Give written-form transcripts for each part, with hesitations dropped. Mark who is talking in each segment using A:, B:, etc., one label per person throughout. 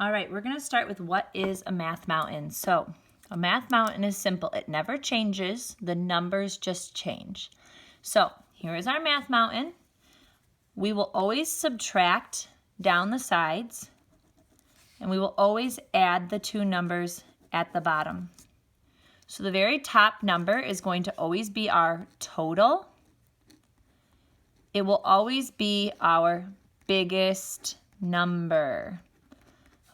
A: All right, we're going to start with what is a math mountain. So a math mountain is simple. It never changes. The numbers just change. So here is our math mountain. We will always subtract down the sides, and we will always add the two numbers at the bottom. So the very top number is going to always be our total. It will always be our biggest number.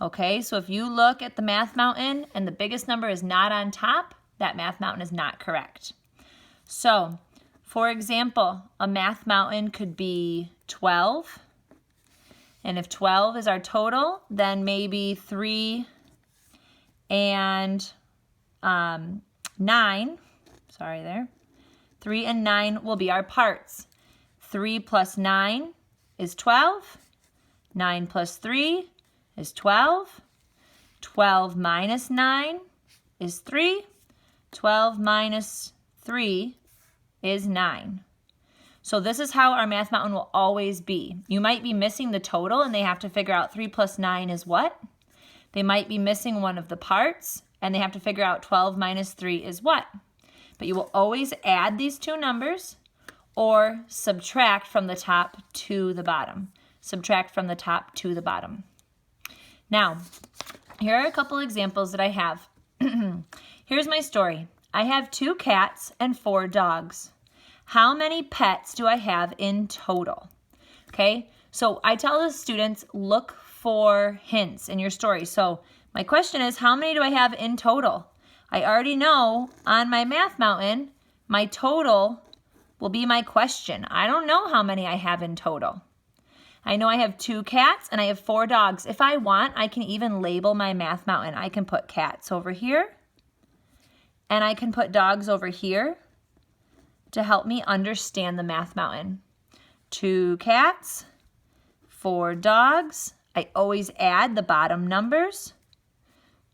A: Okay, so if you look at the math mountain and the biggest number is not on top, that math mountain is not correct. So, for example, a math mountain could be 12. And if 12 is our total, then maybe 3 and 9, 3 and 9 will be our parts. 3 plus 9 is 12. 9 plus 3 is 12. 12 minus 9 is 3. 12 minus 3 is 9. So this is how our math mountain will always be. You might be missing the total and they have to figure out 3 plus 9 is what? They might be missing one of the parts and they have to figure out 12 minus 3 is what? But you will always add these two numbers or subtract from the top to the bottom. Subtract from the top to the bottom. Now, here are a couple examples that I have. Here's my story. I have 2 cats and 4 dogs. How many pets do I have in total? Okay, so I tell the students, look for hints in your story. So my question is, how many do I have in total? I already know on my math mountain, my total will be my question. I don't know how many I have in total. I know I have 2 cats and I have 4 dogs. If I want, I can even label my math mountain. I can put cats over here and I can put dogs over here to help me understand the math mountain. 2 cats, 4 dogs. I always add the bottom numbers.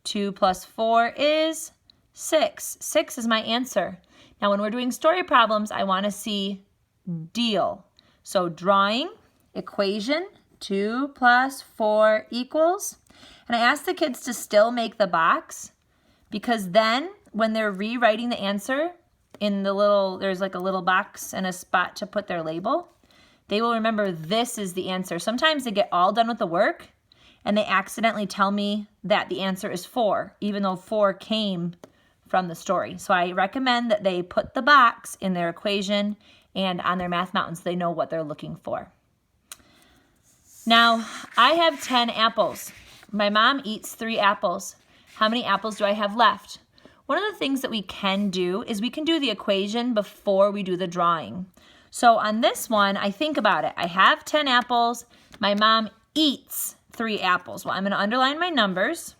A: 2 plus 4 is 6. 6 is my answer. Now when we're doing story problems, I want to see deal. So drawing, equation, 2 plus 4 equals. And I ask the kids to still make the box because then when they're rewriting the answer in the there's like a little box and a spot to put their label, they will remember this is the answer. Sometimes they get all done with the work and they accidentally tell me that the answer is 4, even though 4 came from the story. So I recommend that they put the box in their equation and on their math mountain so they know what they're looking for. Now, I have 10 apples. My mom eats 3 apples. How many apples do I have left? One of the things that we can do is we can do the equation before we do the drawing. So on this one, I think about it. I have 10 apples. My mom eats 3 apples. Well, I'm going to underline my numbers.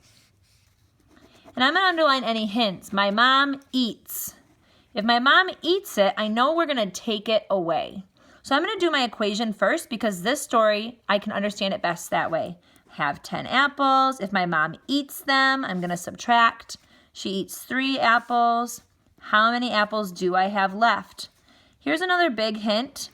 A: And I'm going to underline any hints. My mom eats. If my mom eats it, I know we're going to take it away. So I'm going to do my equation first because this story, I can understand it best that way. I have 10 apples. If my mom eats them, I'm going to subtract. She eats 3 apples. How many apples do I have left? Here's another big hint.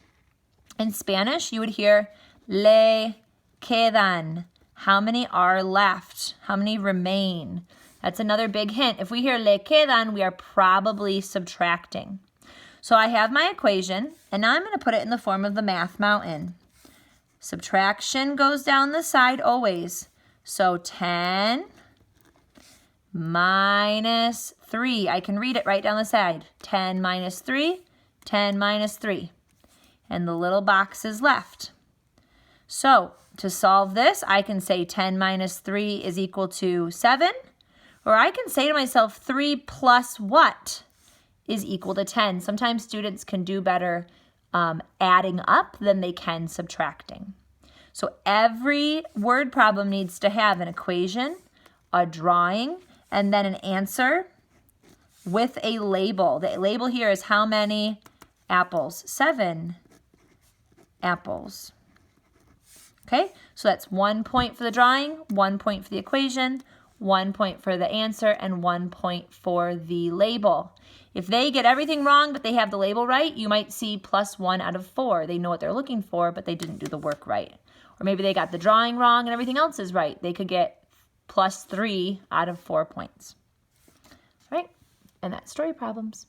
A: In Spanish, you would hear le quedan. How many are left? How many remain? That's another big hint. If we hear le quedan, we are probably subtracting. So I have my equation, and now I'm going to put it in the form of the math mountain. Subtraction goes down the side always. So 10 minus 3. I can read it right down the side. 10 minus 3, 10 minus 3. And the little box is left. So to solve this, I can say 10 minus 3 is equal to 7. Or I can say to myself, 3 plus what is equal to 10. Sometimes students can do better adding up than they can subtracting. So every word problem needs to have an equation, a drawing, and then an answer with a label. The label here is how many apples? 7 apples. Okay, so that's 1 point for the drawing, 1 point for the equation, 1 point for the answer, and 1 point for the label. If they get everything wrong, but they have the label right, you might see +1 out of 4. They know what they're looking for, but they didn't do the work right. Or maybe they got the drawing wrong and everything else is right. They could get plus 3 out of 4 points. All right, and that's story problems.